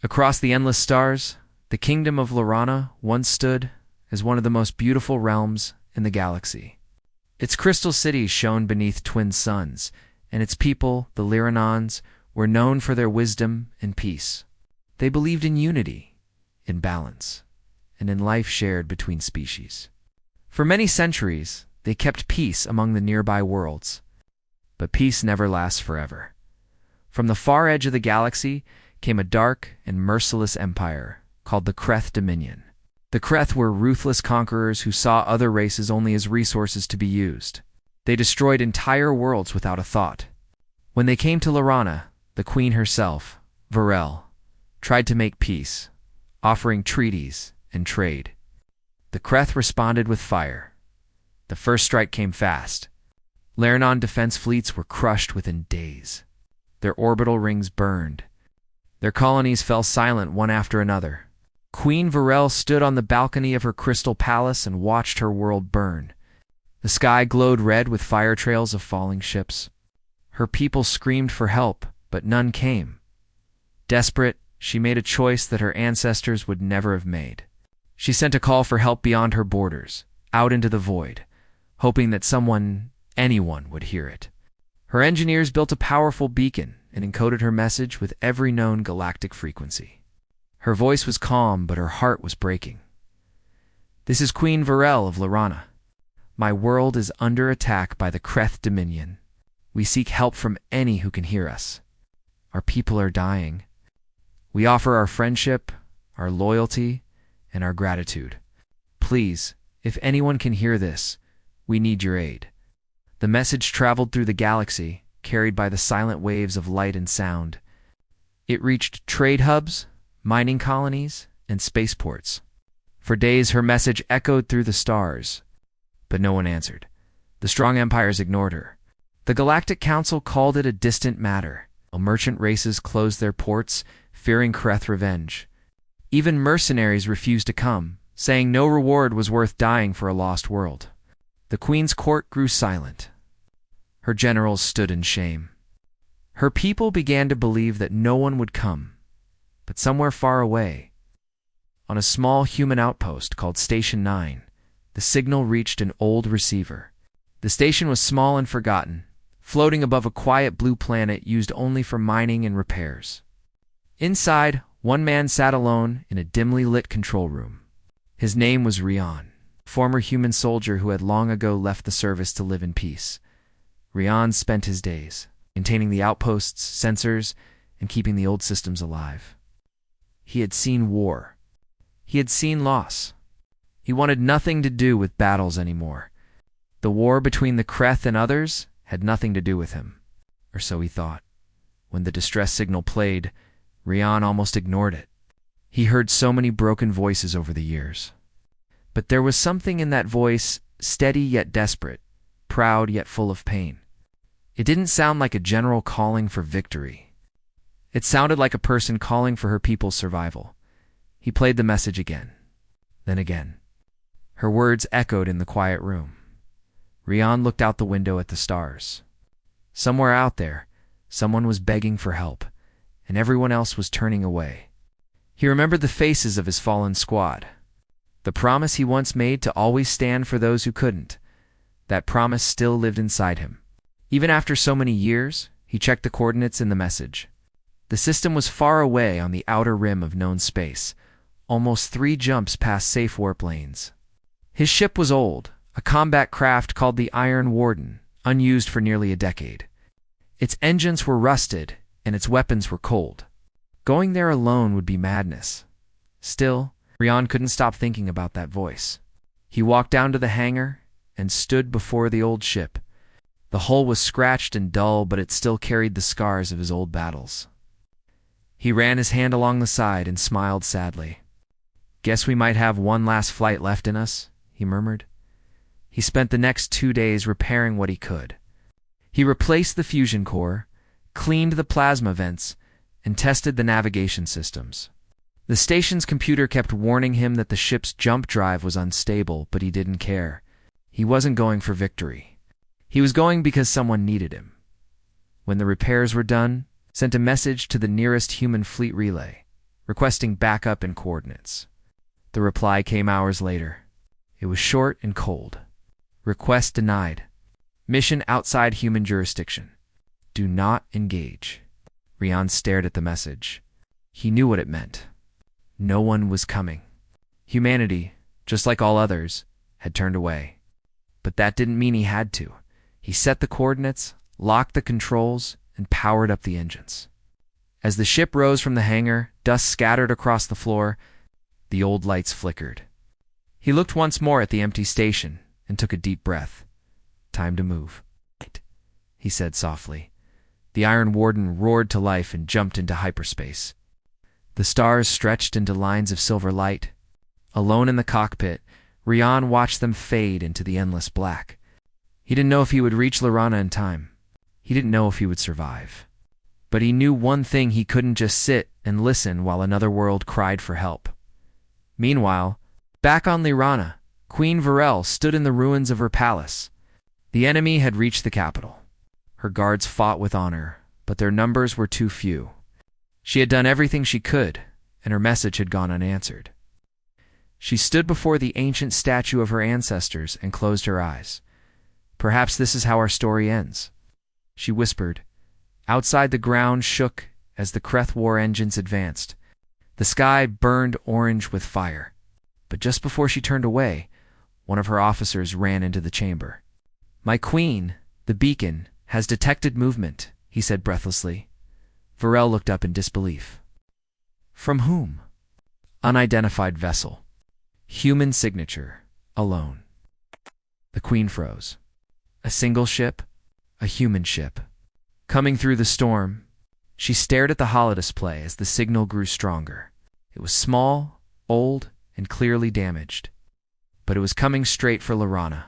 Across the endless stars, the kingdom of Lorana once stood as one of the most beautiful realms in the galaxy. Its crystal cities shone beneath twin suns, and its people, the Lyranons, were known for their wisdom and peace. They believed in unity, in balance, and in life shared between species. For many centuries, they kept peace among the nearby worlds. But peace never lasts forever. From the far edge of the galaxy came a dark and merciless empire called the Kreth Dominion. The Kreth were ruthless conquerors who saw other races only as resources to be used. They destroyed entire worlds without a thought. When they came to Lorana, the queen herself, Varel, tried to make peace, offering treaties and trade. The Kreth responded with fire. The first strike came fast. Lyranon defense fleets were crushed within days. Their orbital rings burned. Their colonies fell silent one after another. Queen Varel stood on the balcony of her crystal palace and watched her world burn. The sky glowed red with fire trails of falling ships. Her people screamed for help, but none came. Desperate, she made a choice that her ancestors would never have made. She sent a call for help beyond her borders, out into the void, hoping that anyone would hear it. Her engineers built a powerful beacon and encoded her message with every known galactic frequency. Her voice was calm, but her heart was breaking. "This is Queen Varel of Lorana. My world is under attack by the Kreth Dominion. We seek help from any who can hear us. Our people are dying. We offer our friendship, our loyalty, and our gratitude. Please, if anyone can hear this, we need your aid." The message traveled through the galaxy, carried by the silent waves of light and sound. It reached trade hubs, mining colonies, and spaceports. For days her message echoed through the stars, but no one answered. The strong empires ignored her. The Galactic Council called it a distant matter, while merchant races closed their ports, fearing Kreth revenge. Even mercenaries refused to come, saying no reward was worth dying for a lost world. The queen's court grew silent. Her generals stood in shame. Her people began to believe that no one would come. But somewhere far away, on a small human outpost called Station 9, the signal reached an old receiver. The station was small and forgotten, floating above a quiet blue planet used only for mining and repairs. Inside, one man sat alone in a dimly lit control room. His name was Rian, a former human soldier who had long ago left the service to live in peace. Rian spent his days maintaining the outposts, sensors, and keeping the old systems alive. He had seen war. He had seen loss. He wanted nothing to do with battles anymore. The war between the Kreth and others had nothing to do with him, or so he thought. When the distress signal played, Rian almost ignored it. He heard so many broken voices over the years. But there was something in that voice, steady yet desperate, proud yet full of pain. It didn't sound like a general calling for victory. It sounded like a person calling for her people's survival. He played the message again, then again. Her words echoed in the quiet room. Rian looked out the window at the stars. Somewhere out there, someone was begging for help, and everyone else was turning away. He remembered the faces of his fallen squad. The promise he once made to always stand for those who couldn't. That promise still lived inside him. Even after so many years, he checked the coordinates in the message. The system was far away on the outer rim of known space, almost 3 jumps past safe warp lanes. His ship was old, a combat craft called the Iron Warden, unused for nearly a decade. Its engines were rusted, and its weapons were cold. Going there alone would be madness. Still, Rian couldn't stop thinking about that voice. He walked down to the hangar and stood before the old ship. The hull was scratched and dull, but it still carried the scars of his old battles. He ran his hand along the side and smiled sadly. "Guess we might have one last flight left in us," he murmured. He spent the next 2 days repairing what he could. He replaced the fusion core, cleaned the plasma vents, and tested the navigation systems. The station's computer kept warning him that the ship's jump drive was unstable, but he didn't care. He wasn't going for victory. He was going because someone needed him. When the repairs were done, sent a message to the nearest human fleet relay, requesting backup and coordinates. The reply came hours later. It was short and cold. Request denied. Mission outside human jurisdiction. Do not engage. Rian stared at the message. He knew what it meant. No one was coming. Humanity, just like all others, had turned away. But that didn't mean he had to. He set the coordinates, locked the controls, and powered up the engines. As the ship rose from the hangar, dust scattered across the floor. The old lights flickered. He looked once more at the empty station and took a deep breath. Time to move, he said softly. The Iron Warden roared to life and jumped into hyperspace. The stars stretched into lines of silver light. Alone in the cockpit, Rian watched them fade into the endless black. He didn't know if he would reach Lorana in time. He didn't know if he would survive. But he knew one thing: he couldn't just sit and listen while another world cried for help. Meanwhile, back on Lorana, Queen Varel stood in the ruins of her palace. The enemy had reached the capital. Her guards fought with honor, but their numbers were too few. She had done everything she could, and her message had gone unanswered. She stood before the ancient statue of her ancestors and closed her eyes. Perhaps this is how our story ends, she whispered. Outside, the ground shook as the Kreth war engines advanced. The sky burned orange with fire. But just before she turned away, one of her officers ran into the chamber. "My queen, the beacon, has detected movement," he said breathlessly. Varel looked up in disbelief. "From whom?" "Unidentified vessel. Human signature. Alone." The queen froze. A single ship? A human ship. Coming through the storm, she stared at the holodisplay as the signal grew stronger. It was small, old, and clearly damaged. But it was coming straight for Lorana.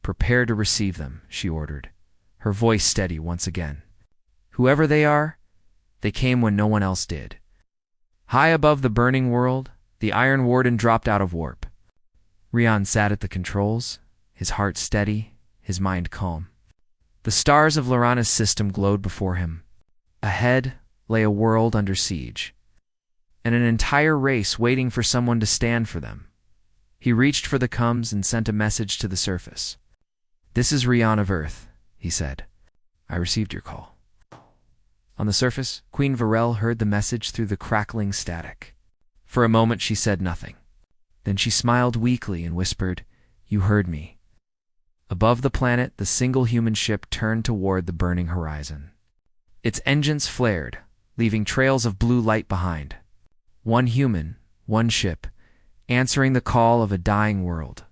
"Prepare to receive them," she ordered, her voice steady once again. "Whoever they are, they came when no one else did." High above the burning world, the Iron Warden dropped out of warp. Rian sat at the controls, his heart steady, his mind calm. The stars of Lorana's system glowed before him. Ahead lay a world under siege, and an entire race waiting for someone to stand for them. He reached for the comms and sent a message to the surface. "This is Rian of Earth," he said. "I received your call." On the surface, Queen Varel heard the message through the crackling static. For a moment she said nothing. Then she smiled weakly and whispered, "You heard me." Above the planet, the single human ship turned toward the burning horizon. Its engines flared, leaving trails of blue light behind. One human, one ship, answering the call of a dying world.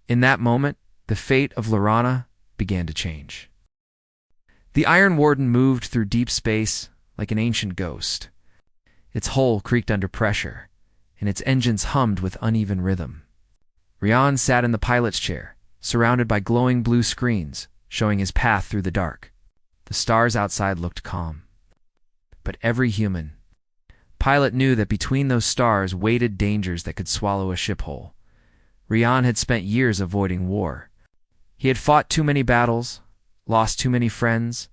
In that moment, the fate of Lorana began to change. The Iron Warden moved through deep space like an ancient ghost. Its hull creaked under pressure, and its engines hummed with uneven rhythm. Rian sat in the pilot's chair, surrounded by glowing blue screens, showing his path through the dark. The stars outside looked calm. But every human pilot knew that between those stars waited dangers that could swallow a ship whole. Rian had spent years avoiding war. He had fought too many battles, lost too many friends,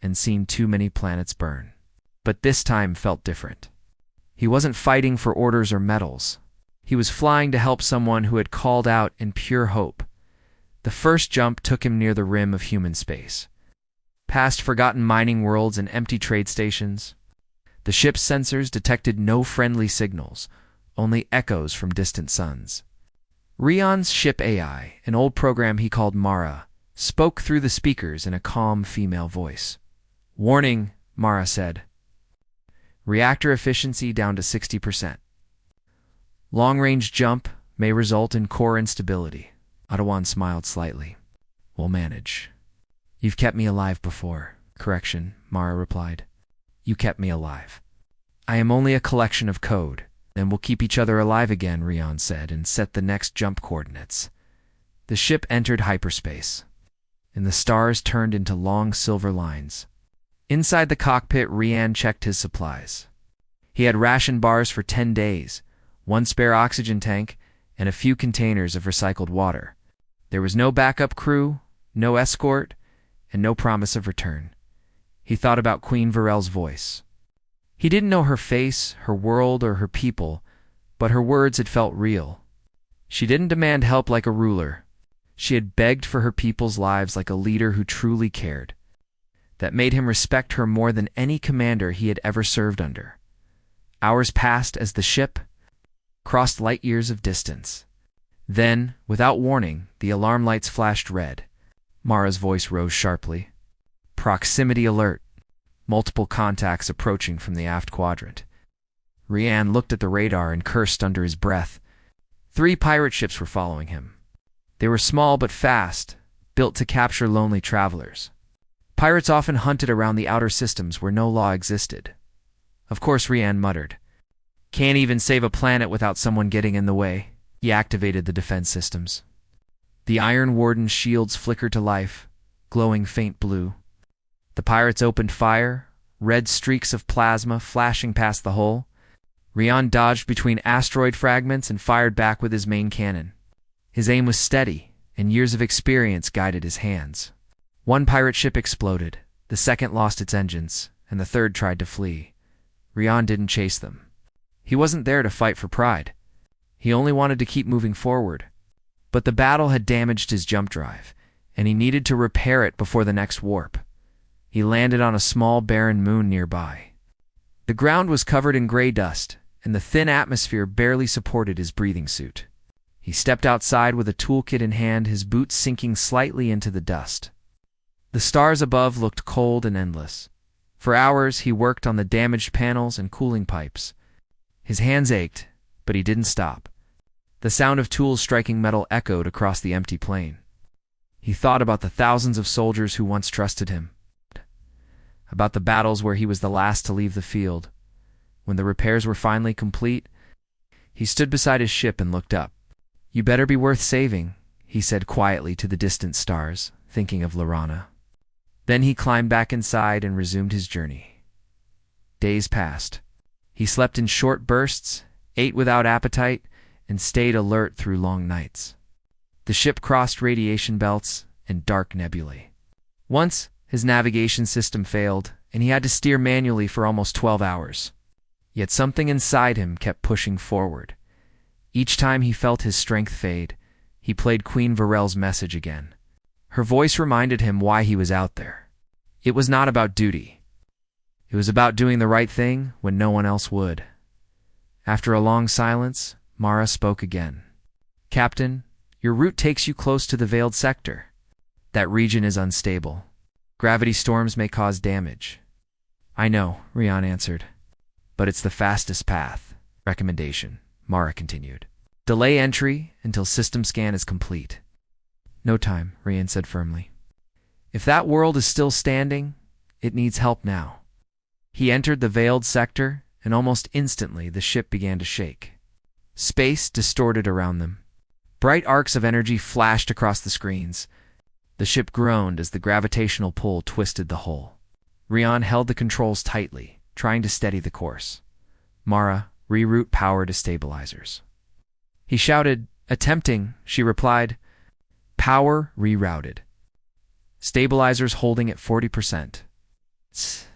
and seen too many planets burn. But this time felt different. He wasn't fighting for orders or medals. He was flying to help someone who had called out in pure hope. The first jump took him near the rim of human space, past forgotten mining worlds and empty trade stations. The ship's sensors detected no friendly signals, only echoes from distant suns. Rian's ship AI, an old program he called Mara, spoke through the speakers in a calm female voice. "Warning," Mara said. "Reactor efficiency down to 60%. Long-range jump may result in core instability." Adawan smiled slightly. "We'll manage." "You've kept me alive before." "Correction," Mara replied. "You kept me alive. I am only a collection of code." "Then we'll keep each other alive again," Rian said, and set the next jump coordinates. The ship entered hyperspace, and the stars turned into long silver lines. Inside the cockpit, Rian checked his supplies. He had ration bars for 10 days, one spare oxygen tank, and a few containers of recycled water. There was no backup crew, no escort, and no promise of return. He thought about Queen Varel's voice. He didn't know her face, her world, or her people, but her words had felt real. She didn't demand help like a ruler. She had begged for her people's lives like a leader who truly cared. That made him respect her more than any commander he had ever served under. Hours passed as the ship crossed light years of distance. Then, without warning, the alarm lights flashed red. Mara's voice rose sharply. Proximity alert. Multiple contacts approaching from the aft quadrant. Rian looked at the radar and cursed under his breath. 3 pirate ships were following him. They were small but fast, built to capture lonely travelers. Pirates often hunted around the outer systems where no law existed. Of course, Rian muttered. Can't even save a planet without someone getting in the way. He activated the defense systems. The Iron Warden's shields flickered to life, glowing faint blue. The pirates opened fire, red streaks of plasma flashing past the hull. Rian dodged between asteroid fragments and fired back with his main cannon. His aim was steady, and years of experience guided his hands. One pirate ship exploded, the second lost its engines, and the third tried to flee. Rian didn't chase them. He wasn't there to fight for pride. He only wanted to keep moving forward. But the battle had damaged his jump drive, and he needed to repair it before the next warp. He landed on a small barren moon nearby. The ground was covered in gray dust, and the thin atmosphere barely supported his breathing suit. He stepped outside with a toolkit in hand, his boots sinking slightly into the dust. The stars above looked cold and endless. For hours he worked on the damaged panels and cooling pipes. His hands ached, but he didn't stop. The sound of tools striking metal echoed across the empty plain. He thought about the thousands of soldiers who once trusted him, about the battles where he was the last to leave the field. When the repairs were finally complete, he stood beside his ship and looked up. You better be worth saving, he said quietly to the distant stars, thinking of Lorana. Then he climbed back inside and resumed his journey. Days passed. He slept in short bursts, ate without appetite, and stayed alert through long nights. The ship crossed radiation belts and dark nebulae. Once, his navigation system failed, and he had to steer manually for almost 12 hours. Yet something inside him kept pushing forward. Each time he felt his strength fade, he played Queen Varel's message again. Her voice reminded him why he was out there. It was not about duty. It was about doing the right thing when no one else would. After a long silence, Mara spoke again. Captain, your route takes you close to the Veiled Sector. That region is unstable. Gravity storms may cause damage. I know, Rian answered. But it's the fastest path. Recommendation, Mara continued. Delay entry until system scan is complete. No time, Rian said firmly. If that world is still standing, it needs help now. He entered the Veiled Sector, and almost instantly the ship began to shake. Space distorted around them. Bright arcs of energy flashed across the screens. The ship groaned as the gravitational pull twisted the hull. Rian held the controls tightly, trying to steady the course. Mara, reroute power to stabilizers. He shouted, attempting, she replied. Power rerouted. Stabilizers holding at 40%. Tss.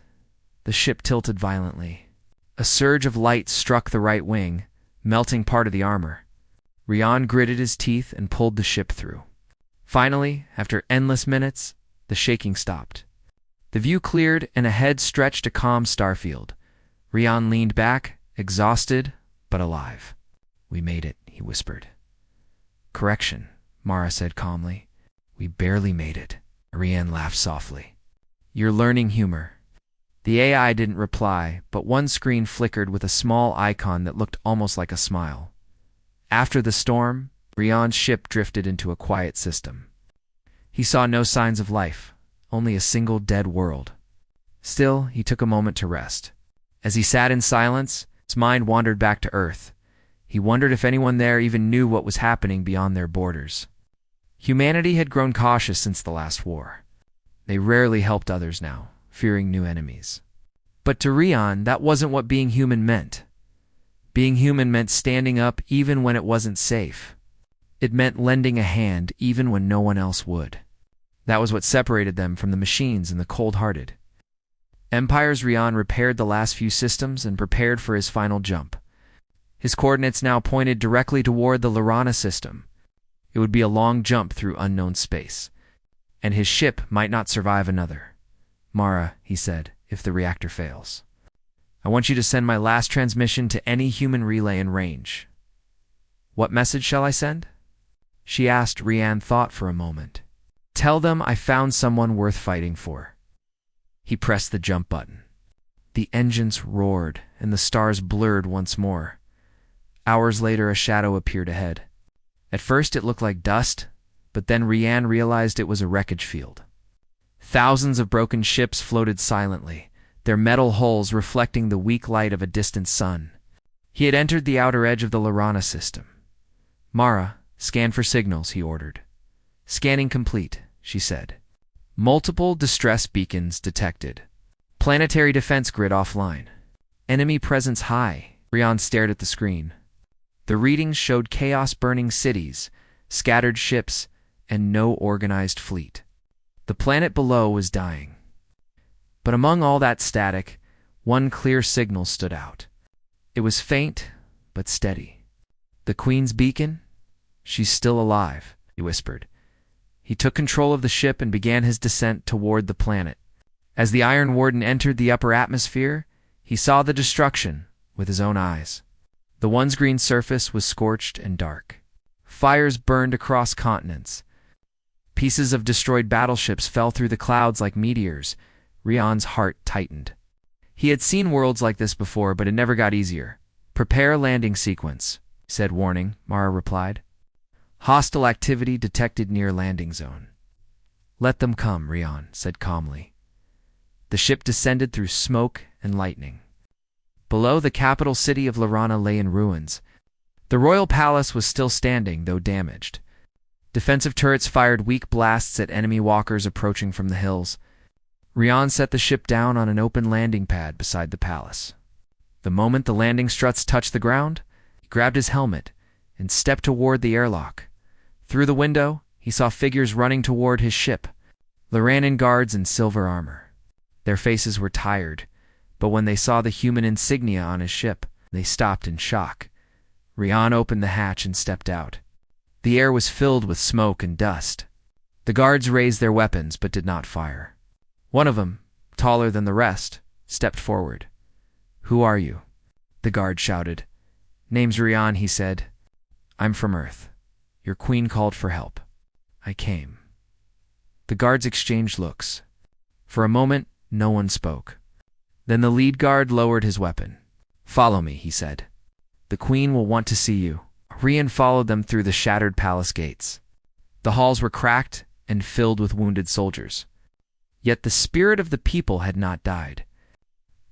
The ship tilted violently. A surge of light struck the right wing, melting part of the armor. Rian gritted his teeth and pulled the ship through. Finally, after endless minutes, the shaking stopped. The view cleared and ahead stretched a calm starfield. Rian leaned back, exhausted but alive. We made it, he whispered. Correction, Mara said calmly. We barely made it. Rian laughed softly. You're learning humor. The AI didn't reply, but one screen flickered with a small icon that looked almost like a smile. After the storm, Rian's ship drifted into a quiet system. He saw no signs of life, only a single dead world. Still, he took a moment to rest. As he sat in silence, his mind wandered back to Earth. He wondered if anyone there even knew what was happening beyond their borders. Humanity had grown cautious since the last war. They rarely helped others now, fearing new enemies. But to Rian, that wasn't what being human meant. Being human meant standing up even when it wasn't safe. It meant lending a hand even when no one else would. That was what separated them from the machines and the cold-hearted. Empire's Rian repaired the last few systems and prepared for his final jump. His coordinates now pointed directly toward the Lorana system. It would be a long jump through unknown space, and his ship might not survive another. Mara, he said, if the reactor fails, I want you to send my last transmission to any human relay in range. What message shall I send? She asked. Rian thought for a moment. Tell them I found someone worth fighting for. He pressed the jump button. The engines roared, and the stars blurred once more. Hours later, a shadow appeared ahead. At first it looked like dust, but then Rian realized it was a wreckage field. Thousands of broken ships floated silently, their metal hulls reflecting the weak light of a distant sun. He had entered the outer edge of the Lorana system. Mara, scan for signals, he ordered. Scanning complete, she said. Multiple distress beacons detected. Planetary defense grid offline. Enemy presence high. Rian stared at the screen. The readings showed chaos-burning cities, scattered ships, and no organized fleet. The planet below was dying. But among all that static, one clear signal stood out. It was faint, but steady. The Queen's beacon? She's still alive, he whispered. He took control of the ship and began his descent toward the planet. As the Iron Warden entered the upper atmosphere, he saw the destruction with his own eyes. The once green surface was scorched and dark. Fires burned across continents. Pieces of destroyed battleships fell through the clouds like meteors. Rian's heart tightened. He had seen worlds like this before, but it never got easier. Prepare landing sequence, said warning, Mara replied. Hostile activity detected near landing zone. Let them come, Rian said calmly. The ship descended through smoke and lightning. Below, the capital city of Lorana lay in ruins. The royal palace was still standing, though damaged. Defensive turrets fired weak blasts at enemy walkers approaching from the hills. Rian set the ship down on an open landing pad beside the palace. The moment the landing struts touched the ground, he grabbed his helmet and stepped toward the airlock. Through the window, he saw figures running toward his ship, Loranan guards in silver armor. Their faces were tired, but when they saw the human insignia on his ship, they stopped in shock. Rian opened the hatch and stepped out. The air was filled with smoke and dust. The guards raised their weapons but did not fire. One of them, taller than the rest, stepped forward. Who are you? The guard shouted. Name's Rian, he said. I'm from Earth. Your queen called for help. I came. The guards exchanged looks. For a moment, no one spoke. Then the lead guard lowered his weapon. Follow me, he said. The queen will want to see you. Rian followed them through the shattered palace gates. The halls were cracked and filled with wounded soldiers. Yet the spirit of the people had not died.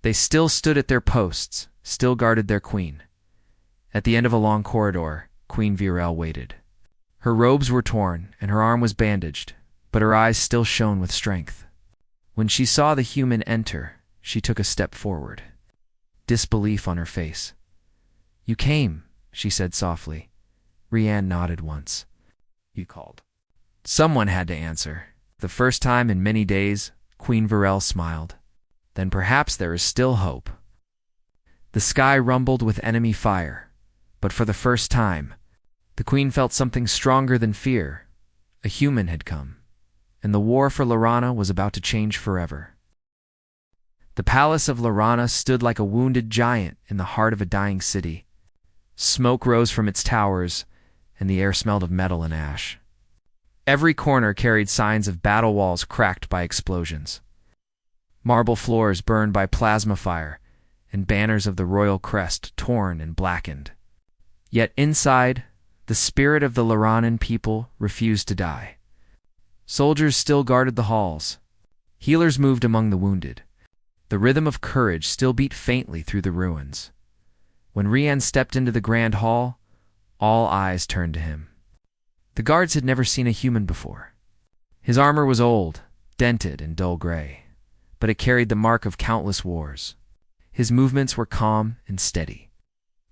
They still stood at their posts, still guarded their queen. At the end of a long corridor, Queen Virel waited. Her robes were torn and her arm was bandaged, but her eyes still shone with strength. When she saw the human enter, she took a step forward, disbelief on her face. You came, she said softly. Rian nodded once. You called. Someone had to answer. The first time in many days, Queen Virel smiled. Then perhaps there is still hope. The sky rumbled with enemy fire, but for the first time, the queen felt something stronger than fear. A human had come, and the war for Lorana was about to change forever. The palace of Lorana stood like a wounded giant in the heart of a dying city. Smoke rose from its towers, and the air smelled of metal and ash. Every corner carried signs of battle walls cracked by explosions. Marble floors burned by plasma fire, and banners of the royal crest torn and blackened. Yet inside, the spirit of the Loranan people refused to die. Soldiers still guarded the halls. Healers moved among the wounded. The rhythm of courage still beat faintly through the ruins. When Rian stepped into the grand hall, all eyes turned to him. The guards had never seen a human before. His armor was old, dented and dull gray, but it carried the mark of countless wars. His movements were calm and steady,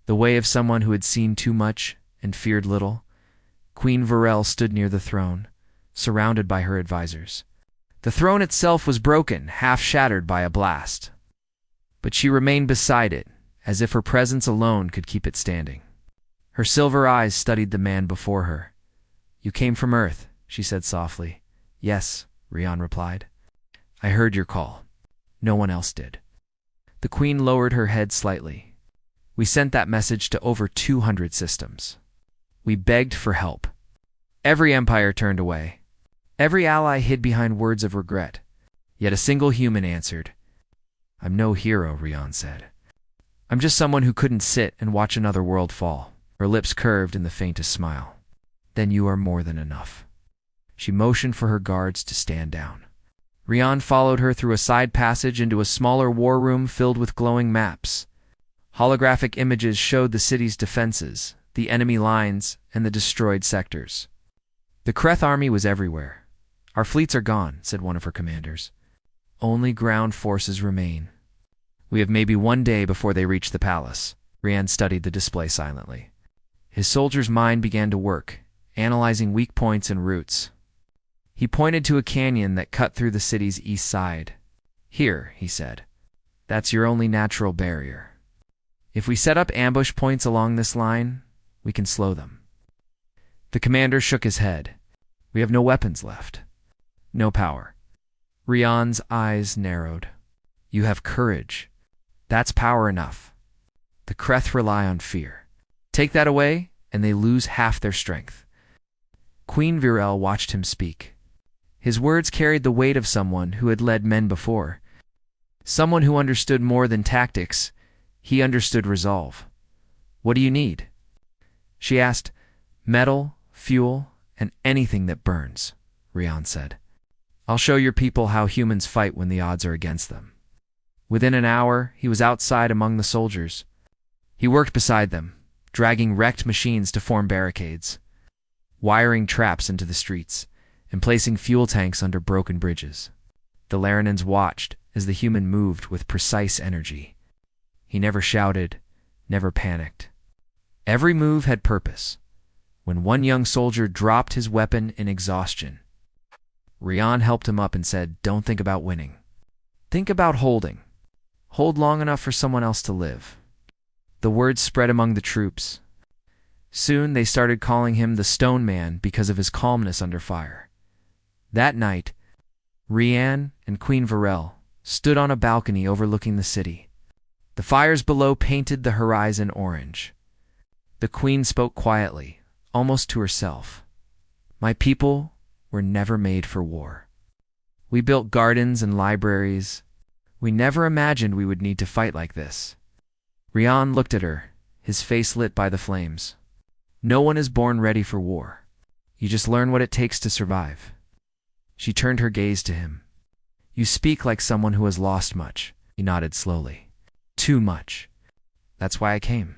the way of someone who had seen too much and feared little. Queen Virel stood near the throne, surrounded by her advisors. The throne itself was broken, half shattered by a blast. But she remained beside it, as if her presence alone could keep it standing. Her silver eyes studied the man before her. "You came from Earth," she said softly. "Yes," Rian replied. "I heard your call. No one else did." The queen lowered her head slightly. "We sent that message to over 200 systems. We begged for help. Every empire turned away. Every ally hid behind words of regret. Yet a single human answered. I'm no hero," Rian said. "I'm just someone who couldn't sit and watch another world fall." Her lips curved in the faintest smile. "Then you are more than enough." She motioned for her guards to stand down. Rian followed her through a side passage into a smaller war room filled with glowing maps. Holographic images showed the city's defenses, the enemy lines, and the destroyed sectors. "The Kreth army was everywhere. Our fleets are gone," said one of her commanders. "Only ground forces remain. We have maybe one day before they reach the palace." Rian studied the display silently. His soldier's mind began to work, analyzing weak points and routes. He pointed to a canyon that cut through the city's east side. "Here," he said. "That's your only natural barrier. If we set up ambush points along this line, we can slow them." The commander shook his head. "We have no weapons left. No power." Rian's eyes narrowed. "You have courage. That's power enough. The Kreth rely on fear. Take that away, and they lose half their strength." Queen Virel watched him speak. His words carried the weight of someone who had led men before. Someone who understood more than tactics. He understood resolve. "What do you need?" she asked. "Metal, fuel, and anything that burns," Rian said. "I'll show your people how humans fight when the odds are against them." Within an hour, he was outside among the soldiers. He worked beside them, dragging wrecked machines to form barricades, wiring traps into the streets, and placing fuel tanks under broken bridges. The Laranans watched as the human moved with precise energy. He never shouted, never panicked. Every move had purpose. When one young soldier dropped his weapon in exhaustion, Rian helped him up and said, "Don't think about winning. Think about holding. Hold long enough for someone else to live." The word spread among the troops. Soon they started calling him the Stone Man because of his calmness under fire. That night, Rian and Queen Virel stood on a balcony overlooking the city. The fires below painted the horizon orange. The queen spoke quietly, almost to herself. "My people were never made for war. We built gardens and libraries. We never imagined we would need to fight like this." Rian looked at her, his face lit by the flames. "No one is born ready for war. You just learn what it takes to survive." She turned her gaze to him. "You speak like someone who has lost much." He nodded slowly. "Too much. That's why I came.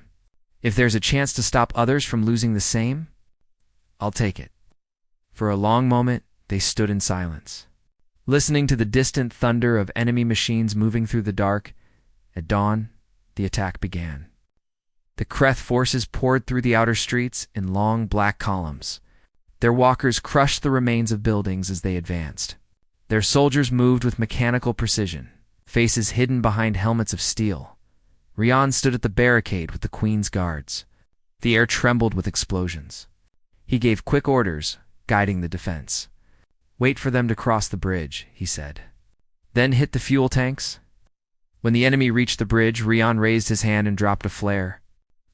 If there's a chance to stop others from losing the same, I'll take it." For a long moment, they stood in silence, listening to the distant thunder of enemy machines moving through the dark. At dawn, the attack began. The Kreth forces poured through the outer streets in long black columns. Their walkers crushed the remains of buildings as they advanced. Their soldiers moved with mechanical precision, faces hidden behind helmets of steel. Rian stood at the barricade with the queen's guards. The air trembled with explosions. He gave quick orders, guiding the defense. "Wait for them to cross the bridge," he said. "Then hit the fuel tanks." When the enemy reached the bridge, Rian raised his hand and dropped a flare.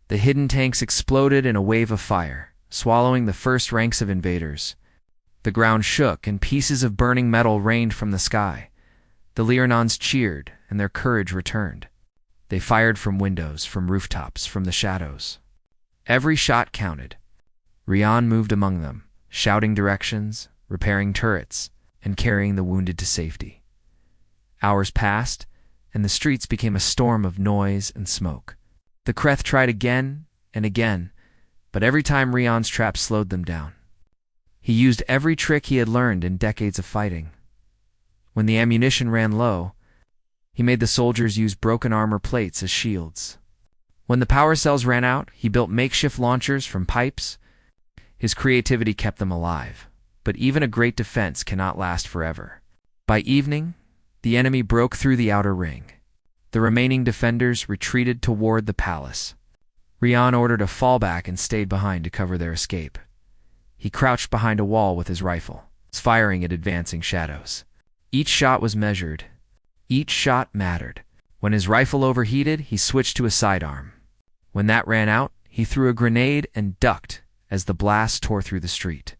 The hidden tanks exploded in a wave of fire, swallowing the first ranks of invaders. The ground shook, and pieces of burning metal rained from the sky. The Lyranons cheered, and their courage returned. They fired from windows, from rooftops, from the shadows. Every shot counted. Rian moved among them, shouting directions, repairing turrets, and carrying the wounded to safety. Hours passed, and the streets became a storm of noise and smoke. The Kreth tried again and again, but every time Rian's trap slowed them down. He used every trick he had learned in decades of fighting. When the ammunition ran low, he made the soldiers use broken armor plates as shields. When the power cells ran out, he built makeshift launchers from pipes. His creativity kept them alive, but even a great defense cannot last forever. By evening, the enemy broke through the outer ring. The remaining defenders retreated toward the palace. Rian ordered a fallback and stayed behind to cover their escape. He crouched behind a wall with his rifle, firing at advancing shadows. Each shot was measured. Each shot mattered. When his rifle overheated, he switched to a sidearm. When that ran out, he threw a grenade and ducked as the blast tore through the street.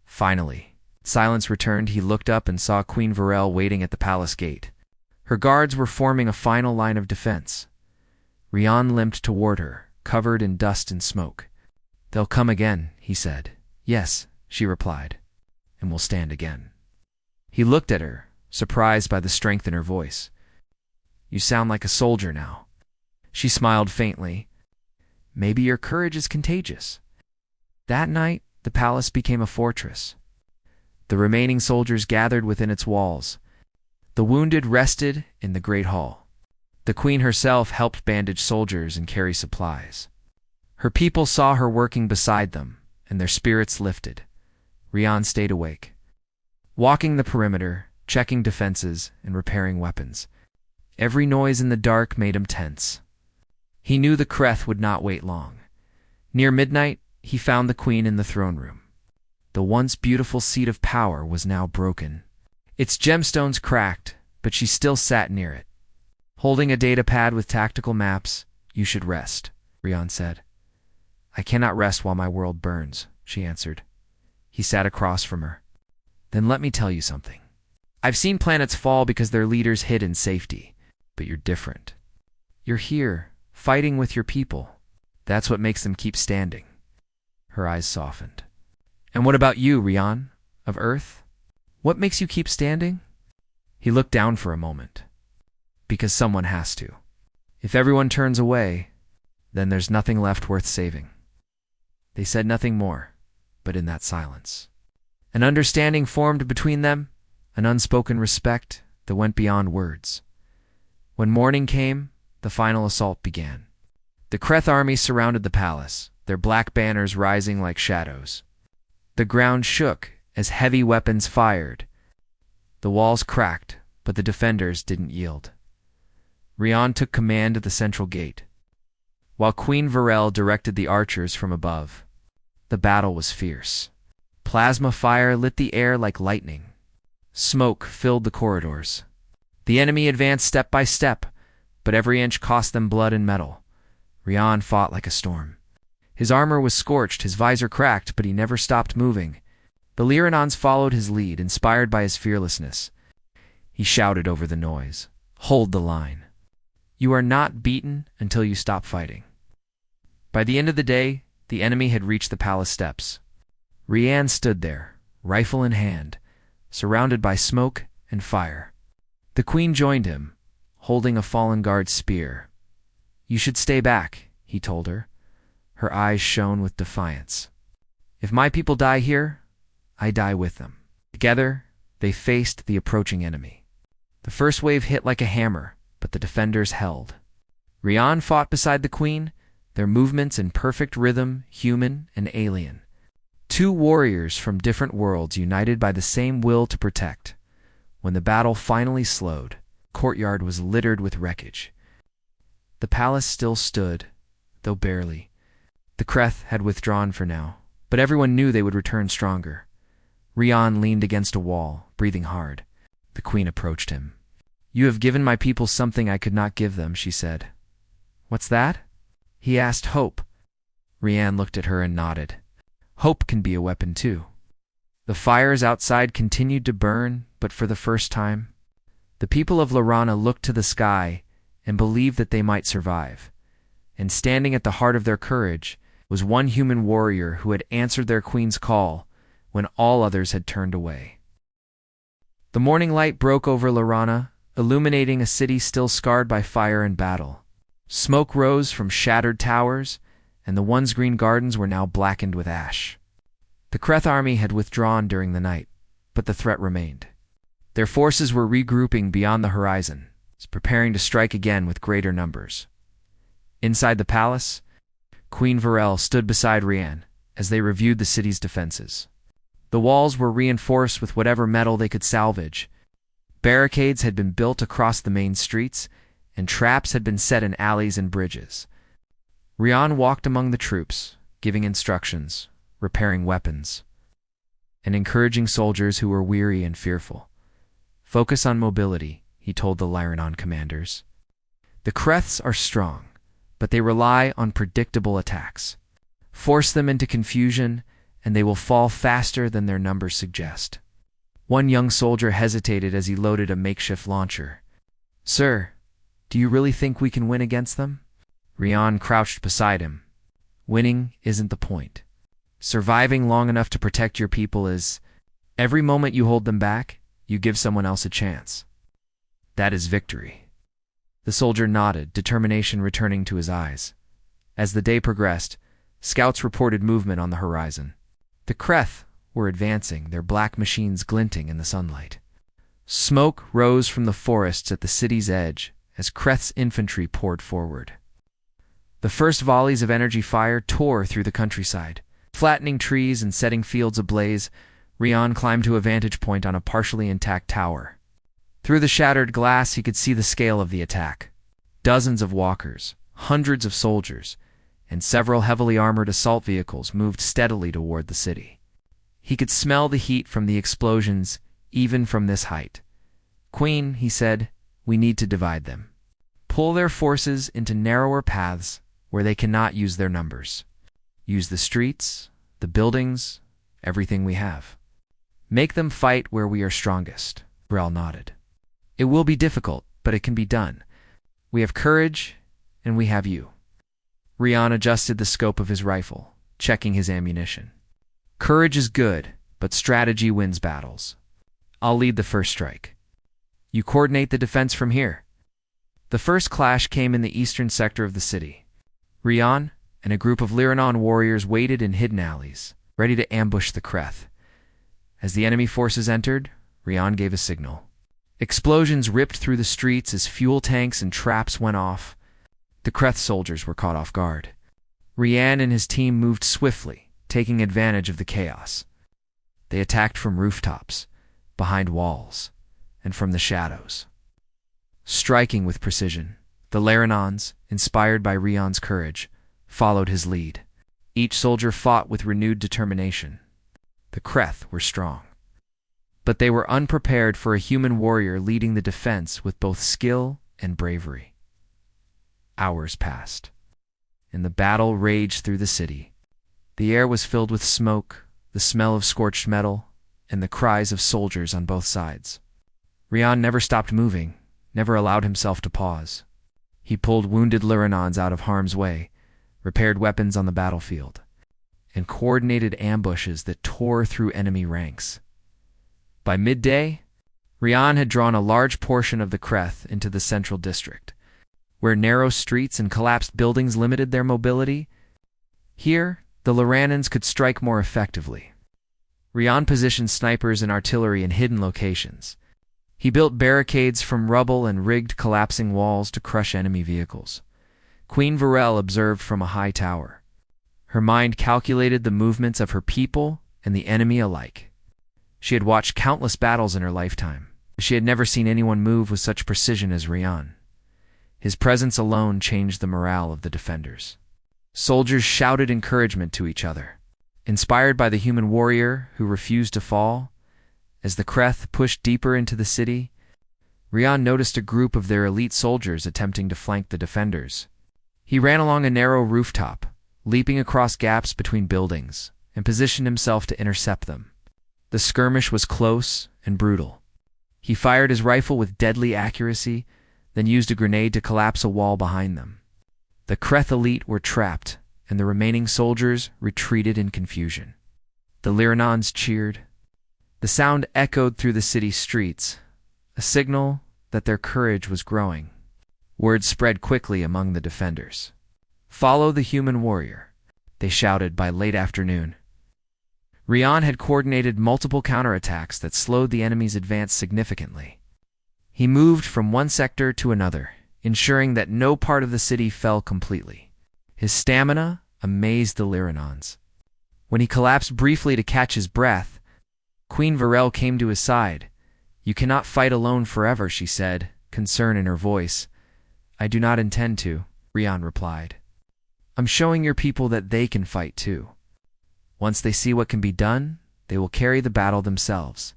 Finally, silence returned. He looked up and saw Queen Varel waiting at the palace gate. Her guards were forming a final line of defense. Rian limped toward her, covered in dust and smoke. "They'll come again," he said. "Yes," she replied, "and we'll stand again." He looked at her, surprised by the strength in her voice. "You sound like a soldier now." She smiled faintly. "Maybe your courage is contagious." That night, the palace became a fortress. The remaining soldiers gathered within its walls. The wounded rested in the great hall. The queen herself helped bandage soldiers and carry supplies. Her people saw her working beside them, and their spirits lifted. Rian stayed awake, walking the perimeter, checking defenses, and repairing weapons. Every noise in the dark made him tense. He knew the Kreth would not wait long. Near midnight, he found the queen in the throne room. The once beautiful seat of power was now broken. Its gemstones cracked, but she still sat near it. Holding a data pad with tactical maps, "You should rest," Rian said. "I cannot rest while my world burns," she answered. He sat across from her. "Then let me tell you something. I've seen planets fall because their leaders hid in safety, but you're different. You're here, fighting with your people. That's what makes them keep standing." Her eyes softened. "And what about you, Rian, of Earth? What makes you keep standing?" He looked down for a moment. "Because someone has to. If everyone turns away, then there's nothing left worth saving." They said nothing more, but in that silence, an understanding formed between them, an unspoken respect that went beyond words. When morning came, the final assault began. The Kreth army surrounded the palace, their black banners rising like shadows. The ground shook as heavy weapons fired. The walls cracked, but the defenders didn't yield. Rian took command of the central gate, while Queen Varel directed the archers from above. The battle was fierce. Plasma fire lit the air like lightning. Smoke filled the corridors. The enemy advanced step by step, but every inch cost them blood and metal. Rian fought like a storm. His armor was scorched, his visor cracked, but he never stopped moving. The Lyranons followed his lead, inspired by his fearlessness. He shouted over the noise, "Hold the line. You are not beaten until you stop fighting." By the end of the day, the enemy had reached the palace steps. Rian stood there, rifle in hand, surrounded by smoke and fire. The queen joined him, holding a fallen guard's spear. "You should stay back," he told her. Her eyes shone with defiance. "If my people die here, I die with them." Together, they faced the approaching enemy. The first wave hit like a hammer, but the defenders held. Rian fought beside the queen, their movements in perfect rhythm, human and alien. Two warriors from different worlds united by the same will to protect. When the battle finally slowed, the courtyard was littered with wreckage. The palace still stood, though barely. The Kreth had withdrawn for now, but everyone knew they would return stronger. Rian leaned against a wall, breathing hard. The queen approached him. "You have given my people something I could not give them," she said. "What's that?" He asked. "Hope." Rian looked at her and nodded. "Hope can be a weapon too." The fires outside continued to burn, but for the first time, the people of Lorana looked to the sky and believed that they might survive. And standing at the heart of their courage was one human warrior who had answered their queen's call when all others had turned away. The morning light broke over Lorana, illuminating a city still scarred by fire and battle. Smoke rose from shattered towers, and the once green gardens were now blackened with ash. The Kreth army had withdrawn during the night, but the threat remained. Their forces were regrouping beyond the horizon, preparing to strike again with greater numbers. Inside the palace, Queen Varel stood beside Rian as they reviewed the city's defenses. The walls were reinforced with whatever metal they could salvage, Barricades had been built across the main streets, and traps had been set in alleys and bridges. Rian walked among the troops, giving instructions, repairing weapons, and encouraging soldiers who were weary and fearful. Focus on mobility, he told the Lyranon commanders. The Kreths are strong, but they rely on predictable attacks. Force them into confusion, and they will fall faster than their numbers suggest. One young soldier hesitated as he loaded a makeshift launcher. Sir, do you really think we can win against them? Rian crouched beside him. Winning isn't the point. Surviving long enough to protect your people is. Every moment you hold them back, you give someone else a chance. That is victory. The soldier nodded, determination returning to his eyes. As the day progressed, scouts reported movement on the horizon. The Kreth were advancing, their black machines glinting in the sunlight. Smoke rose from the forests at the city's edge as Kreth's infantry poured forward. The first volleys of energy fire tore through the countryside. Flattening trees and setting fields ablaze, Rian climbed to a vantage point on a partially intact tower. Through the shattered glass, he could see the scale of the attack. Dozens of walkers, hundreds of soldiers, and several heavily armored assault vehicles moved steadily toward the city. He could smell the heat from the explosions, even from this height. Queen, he said, we need to divide them. Pull their forces into narrower paths where they cannot use their numbers. Use the streets, the buildings, everything we have. Make them fight where we are strongest. Rel nodded. It will be difficult, but it can be done. We have courage, and we have you. Rian adjusted the scope of his rifle, checking his ammunition. Courage is good, but strategy wins battles. I'll lead the first strike. You coordinate the defense from here. The first clash came in the eastern sector of the city. Rian and a group of Lyranon warriors waited in hidden alleys, ready to ambush the Kreth. As the enemy forces entered, Rian gave a signal. Explosions ripped through the streets as fuel tanks and traps went off. The Kreth soldiers were caught off guard. Rian and his team moved swiftly, taking advantage of the chaos. They attacked from rooftops, behind walls, and from the shadows. Striking with precision, the Lyranons, inspired by Rian's courage, followed his lead. Each soldier fought with renewed determination. The Kreth were strong, but they were unprepared for a human warrior leading the defense with both skill and bravery. Hours passed, and the battle raged through the city. The air was filled with smoke, the smell of scorched metal, and the cries of soldiers on both sides. Rian never stopped moving, never allowed himself to pause. He pulled wounded Lyranons out of harm's way, repaired weapons on the battlefield, and coordinated ambushes that tore through enemy ranks. By midday, Rian had drawn a large portion of the Kreth into the central district. Where narrow streets and collapsed buildings limited their mobility, here the Lyranons could strike more effectively. Rian positioned snipers and artillery in hidden locations. He built barricades from rubble and rigged collapsing walls to crush enemy vehicles. Queen Varel observed from a high tower. Her mind calculated the movements of her people and the enemy alike. She had watched countless battles in her lifetime. She had never seen anyone move with such precision as Rian. His presence alone changed the morale of the defenders. Soldiers shouted encouragement to each other. Inspired by the human warrior who refused to fall, as the Kreth pushed deeper into the city, Rian noticed a group of their elite soldiers attempting to flank the defenders. He ran along a narrow rooftop, leaping across gaps between buildings, and positioned himself to intercept them. The skirmish was close and brutal. He fired his rifle with deadly accuracy, then used a grenade to collapse a wall behind them. The Kreth elite were trapped, and the remaining soldiers retreated in confusion. The Lyranons cheered. The sound echoed through the city streets, a signal that their courage was growing. Word spread quickly among the defenders. "Follow the human warrior," they shouted by late afternoon. Rian had coordinated multiple counterattacks that slowed the enemy's advance significantly. He moved from one sector to another, ensuring that no part of the city fell completely. His stamina amazed the Lyranons. When he collapsed briefly to catch his breath, Queen Varel came to his side, You cannot fight alone forever, she said, concern in her voice. I do not intend to, Rian replied. I'm showing your people that they can fight too. Once they see what can be done, they will carry the battle themselves.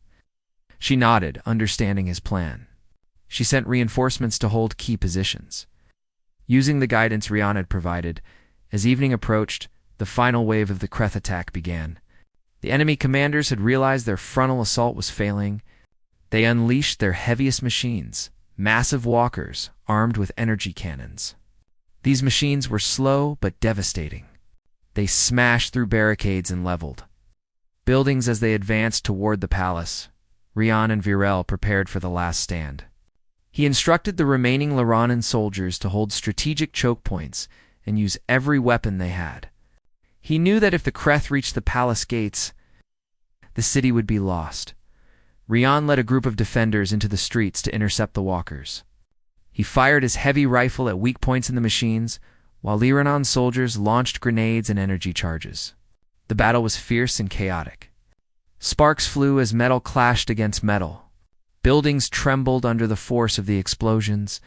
She nodded, understanding his plan. She sent reinforcements to hold key positions. Using the guidance Rian had provided, as evening approached, the final wave of the Kreth attack began. The enemy commanders had realized their frontal assault was failing. They unleashed their heaviest machines, massive walkers armed with energy cannons. These machines were slow but devastating. They smashed through barricades and leveled buildings as they advanced toward the palace. Rian and Virel prepared for the last stand. He instructed the remaining Laranan soldiers to hold strategic choke points and use every weapon they had. He knew that if the Kreth reached the palace gates, the city would be lost. Rian led a group of defenders into the streets to intercept the walkers. He fired his heavy rifle at weak points in the machines, while Liranon soldiers launched grenades and energy charges. The battle was fierce and chaotic. Sparks flew as metal clashed against metal. Buildings trembled under the force of the explosions.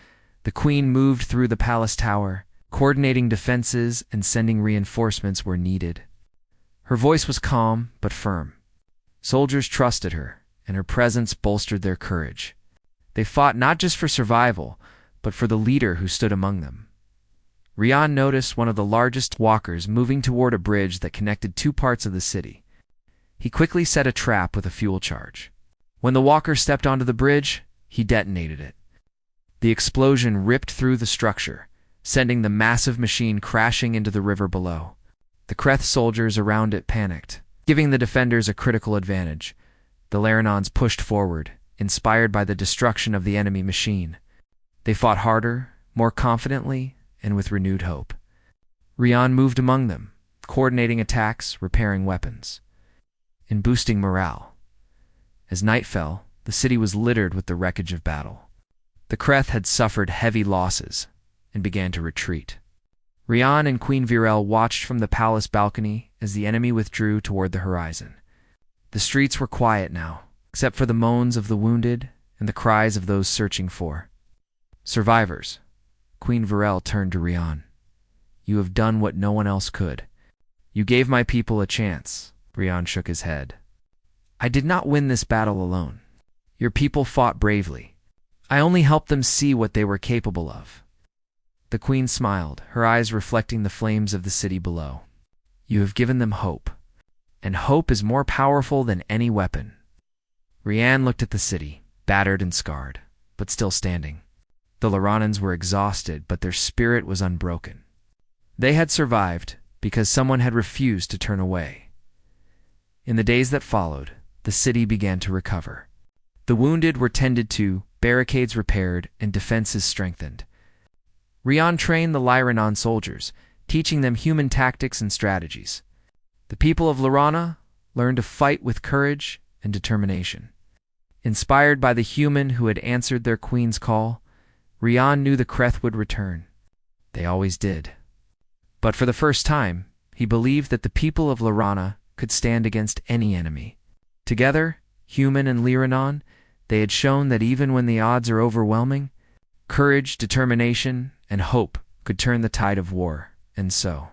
The queen moved through the palace tower, coordinating defenses and sending reinforcements where needed. Her voice was calm but firm. Soldiers trusted her, and her presence bolstered their courage. They fought not just for survival, but for the leader who stood among them. Rian noticed one of the largest walkers moving toward a bridge that connected two parts of the city. He quickly set a trap with a fuel charge. When the walker stepped onto the bridge, he detonated it. The explosion ripped through the structure, sending the massive machine crashing into the river below. The Kreth soldiers around it panicked, giving the defenders a critical advantage. The Laranons pushed forward, inspired by the destruction of the enemy machine. They fought harder, more confidently, and with renewed hope. Rian moved among them, coordinating attacks, repairing weapons, and boosting morale. As night fell, the city was littered with the wreckage of battle. The Kreth had suffered heavy losses and began to retreat. Rian and Queen Virel watched from the palace balcony as the enemy withdrew toward the horizon. The streets were quiet now, except for the moans of the wounded and the cries of those searching for survivors. Queen Virel turned to Rian. You have done what no one else could. You gave my people a chance. Rian shook his head. I did not win this battle alone. Your people fought bravely. I only helped them see what they were capable of. The queen smiled, her eyes reflecting the flames of the city below. You have given them hope, and hope is more powerful than any weapon. Rian looked at the city, battered and scarred, but still standing. The Laranans were exhausted, but their spirit was unbroken. They had survived because someone had refused to turn away. In the days that followed, the city began to recover. The wounded were tended to, barricades repaired, and defenses strengthened. Rian trained the Lyranon soldiers, teaching them human tactics and strategies. The people of Larana learned to fight with courage and determination. Inspired by the human who had answered their queen's call, Rian knew the Kreth would return. They always did. But for the first time, he believed that the people of Larana could stand against any enemy. Together, human and Lyranon, they had shown that even when the odds are overwhelming, courage, determination, and hope could turn the tide of war. And so,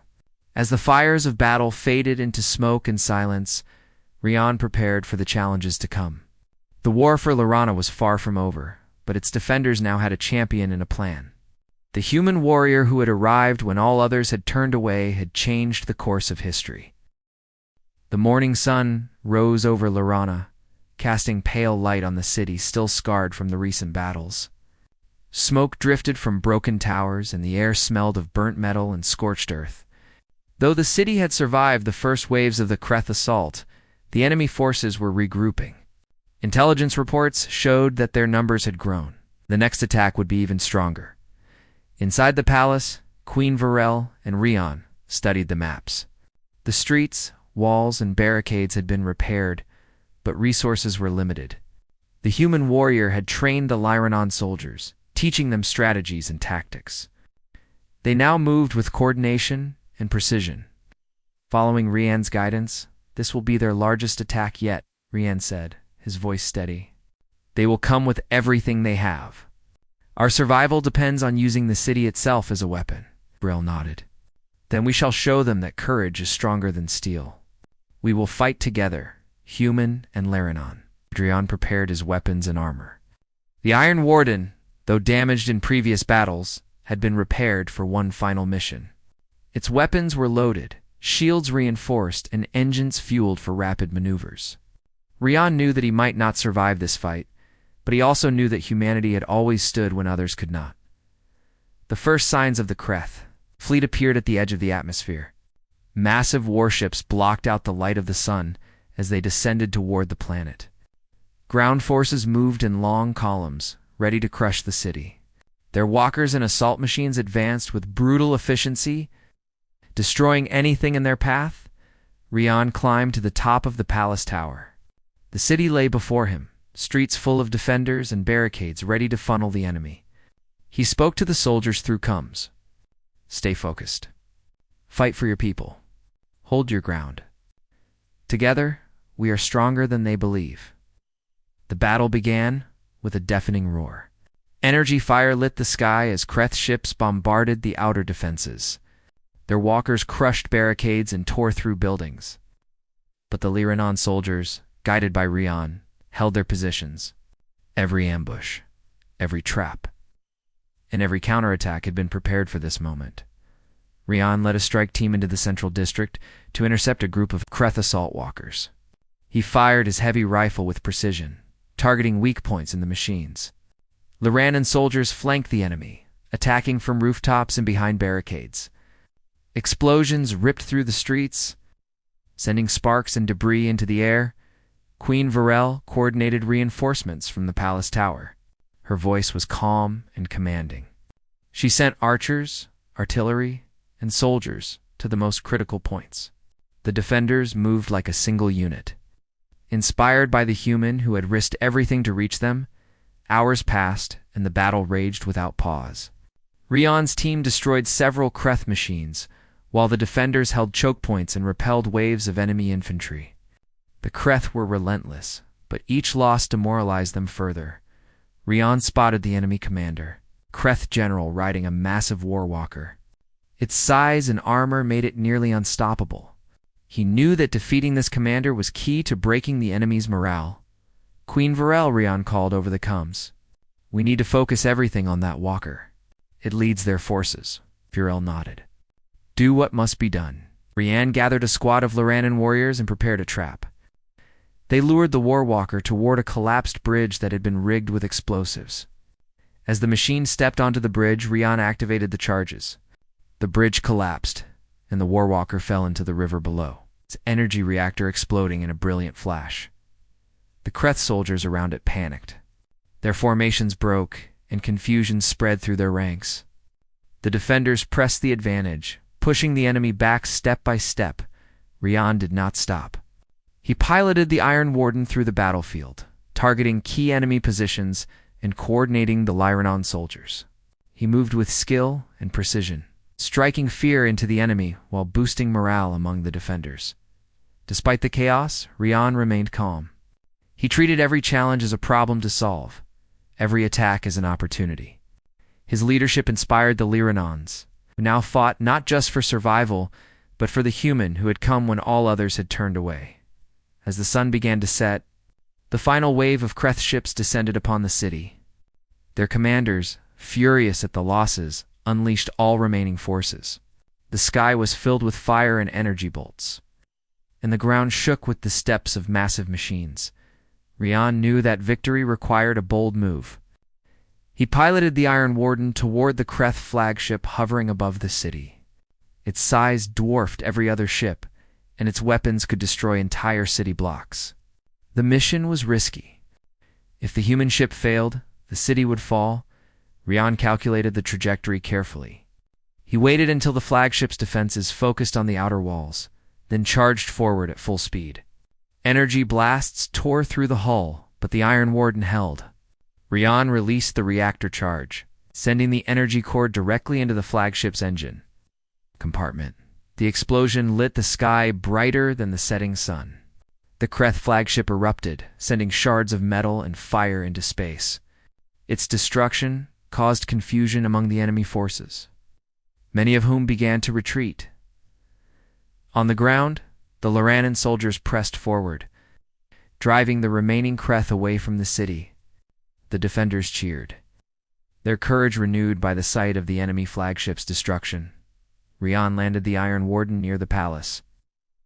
as the fires of battle faded into smoke and silence, Rian prepared for the challenges to come. The war for Larana was far from over, but its defenders now had a champion and a plan. The human warrior who had arrived when all others had turned away had changed the course of history. The morning sun rose over Larana, casting pale light on the city still scarred from the recent battles. Smoke drifted from broken towers, and the air smelled of burnt metal and scorched earth. Though the city had survived the first waves of the Kreth assault, the enemy forces were regrouping. Intelligence reports showed that their numbers had grown. The next attack would be even stronger. Inside the palace, Queen Virel and Rian studied the maps. The streets, walls, and barricades had been repaired, but resources were limited. The human warrior had trained the Lyranon soldiers, teaching them strategies and tactics. They now moved with coordination and precision. Following Rian's guidance, this will be their largest attack yet, Rian said, his voice steady. They will come with everything they have. Our survival depends on using the city itself as a weapon. Brill nodded. Then we shall show them that courage is stronger than steel. We will fight together, human and Laranon. Adrian prepared his weapons and armor. The Iron Warden, though damaged in previous battles, had been repaired for one final mission. Its weapons were loaded, shields reinforced, and engines fueled for rapid maneuvers. Rian knew that he might not survive this fight, but he also knew that humanity had always stood when others could not. The first signs of the Kreth fleet appeared at the edge of the atmosphere. Massive warships blocked out the light of the sun as they descended toward the planet. Ground forces moved in long columns, ready to crush the city. Their walkers and assault machines advanced with brutal efficiency, destroying anything in their path. Rian climbed to the top of the palace tower. The city lay before him, streets full of defenders and barricades ready to funnel the enemy. He spoke to the soldiers through comms. Stay focused. Fight for your people. Hold your ground. Together, we are stronger than they believe. The battle began with a deafening roar. Energy fire lit the sky as Kreth ships bombarded the outer defenses. Their walkers crushed barricades and tore through buildings. But the Laranon soldiers, guided by Rian, held their positions. Every ambush, every trap, and every counterattack had been prepared for this moment. Rian led a strike team into the central district to intercept a group of Kreth assault walkers. He fired his heavy rifle with precision, targeting weak points in the machines. Laranon soldiers flanked the enemy, attacking from rooftops and behind barricades. Explosions ripped through the streets, sending sparks and debris into the air. Queen Varel coordinated reinforcements from the palace tower. Her voice was calm and commanding. She sent archers, artillery, and soldiers to the most critical points. The defenders moved like a single unit. Inspired by the human who had risked everything to reach them, hours passed and the battle raged without pause. Rian's team destroyed several Kreth machines, while the defenders held choke points and repelled waves of enemy infantry. The Kreth were relentless, but each loss demoralized them further. Rian spotted the enemy commander, Kreth general riding a massive warwalker. Its size and armor made it nearly unstoppable. He knew that defeating this commander was key to breaking the enemy's morale. Queen Varel, Rian called over the comms. We need to focus everything on that walker. It leads their forces. Varel nodded. Do what must be done. Rian gathered a squad of Laranon warriors and prepared a trap. They lured the warwalker toward a collapsed bridge that had been rigged with explosives. As the machine stepped onto the bridge, Rian activated the charges. The bridge collapsed, and the warwalker fell into the river below, its energy reactor exploding in a brilliant flash. The Kreth soldiers around it panicked. Their formations broke, and confusion spread through their ranks. The defenders pressed the advantage, pushing the enemy back step by step. Rian did not stop. He piloted the Iron Warden through the battlefield, targeting key enemy positions and coordinating the Laranon soldiers. He moved with skill and precision, striking fear into the enemy while boosting morale among the defenders. Despite the chaos, Rian remained calm. He treated every challenge as a problem to solve, every attack as an opportunity. His leadership inspired the Laranons, who now fought not just for survival, but for the human who had come when all others had turned away. As the sun began to set, the final wave of Kreth ships descended upon the city. Their commanders, furious at the losses, unleashed all remaining forces. The sky was filled with fire and energy bolts, and the ground shook with the steps of massive machines. Rian knew that victory required a bold move. He piloted the Iron Warden toward the Kreth flagship hovering above the city. Its size dwarfed every other ship, and its weapons could destroy entire city blocks. The mission was risky. If the human ship failed, the city would fall. Rian calculated the trajectory carefully. He waited until the flagship's defenses focused on the outer walls, then charged forward at full speed. Energy blasts tore through the hull, but the Iron Warden held. Rian released the reactor charge, sending the energy core directly into the flagship's engine compartment. The explosion lit the sky brighter than the setting sun. The Kreth flagship erupted, sending shards of metal and fire into space. Its destruction caused confusion among the enemy forces, many of whom began to retreat. On the ground, the Loranan soldiers pressed forward, driving the remaining Kreth away from the city. The defenders cheered, their courage renewed by the sight of the enemy flagship's destruction. Rian landed the Iron Warden near the palace,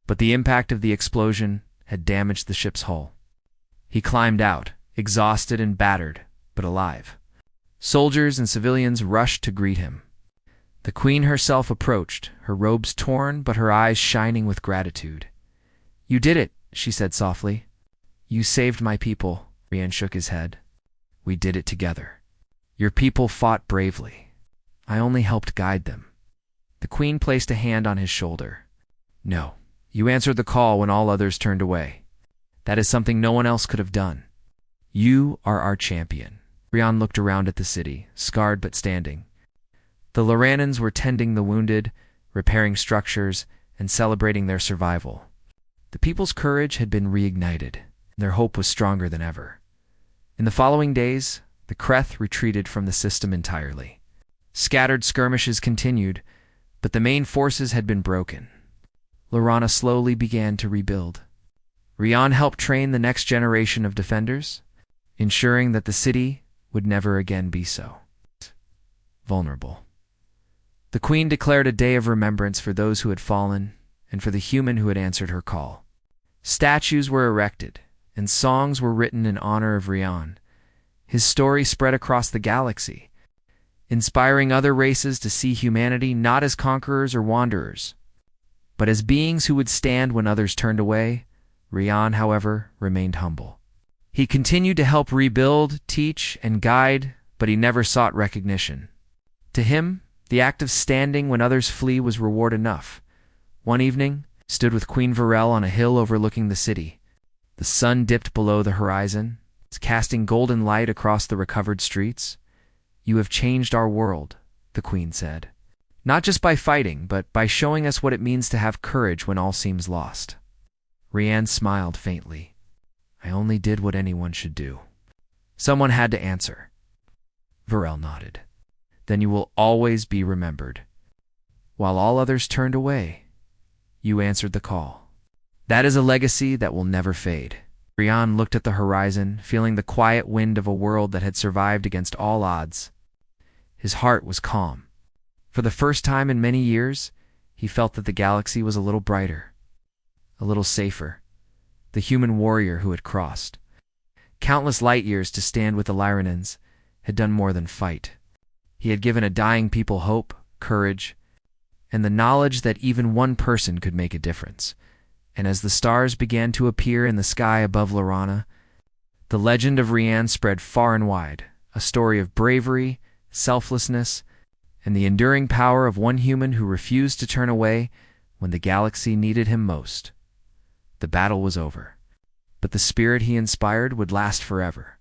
but the impact of the explosion had damaged the ship's hull. He climbed out, exhausted and battered, but alive. Soldiers and civilians rushed to greet him. The queen herself approached, her robes torn but her eyes shining with gratitude. "You did it," she said softly. "You saved my people." Rian shook his head. "We did it together. Your people fought bravely. I only helped guide them." The queen placed a hand on his shoulder. "No, you answered the call when all others turned away. That is something no one else could have done. You are our champion." Rian looked around at the city, scarred but standing. The Loranans were tending the wounded, repairing structures, and celebrating their survival. The people's courage had been reignited, and their hope was stronger than ever. In the following days, the Kreth retreated from the system entirely. Scattered skirmishes continued, but the main forces had been broken. Lorana slowly began to rebuild. Rian helped train the next generation of defenders, ensuring that the city would never again be so vulnerable. The queen declared a day of remembrance for those who had fallen and for the human who had answered her call. Statues were erected, and songs were written in honor of Rian. His story spread across the galaxy, inspiring other races to see humanity not as conquerors or wanderers, but as beings who would stand when others turned away. Rian, however, remained humble. He continued to help rebuild, teach, and guide, but he never sought recognition. To him, the act of standing when others flee was reward enough. One evening, he stood with Queen Varel on a hill overlooking the city. The sun dipped below the horizon, casting golden light across the recovered streets. "You have changed our world," the queen said. "Not just by fighting, but by showing us what it means to have courage when all seems lost." Rian smiled faintly. "I only did what anyone should do." Someone had to answer. Varel nodded. "Then you will always be remembered. While all others turned away, you answered the call. That is a legacy that will never fade." Rian looked at the horizon, feeling the quiet wind of a world that had survived against all odds. His heart was calm. For the first time in many years, he felt that the galaxy was a little brighter, a little safer. The human warrior who had crossed countless light years to stand with the Lyranans had done more than fight. He had given a dying people hope, courage, and the knowledge that even one person could make a difference. And as the stars began to appear in the sky above Lorana, the legend of Rian spread far and wide, a story of bravery, selflessness, and the enduring power of one human who refused to turn away when the galaxy needed him most. The battle was over, but the spirit he inspired would last forever.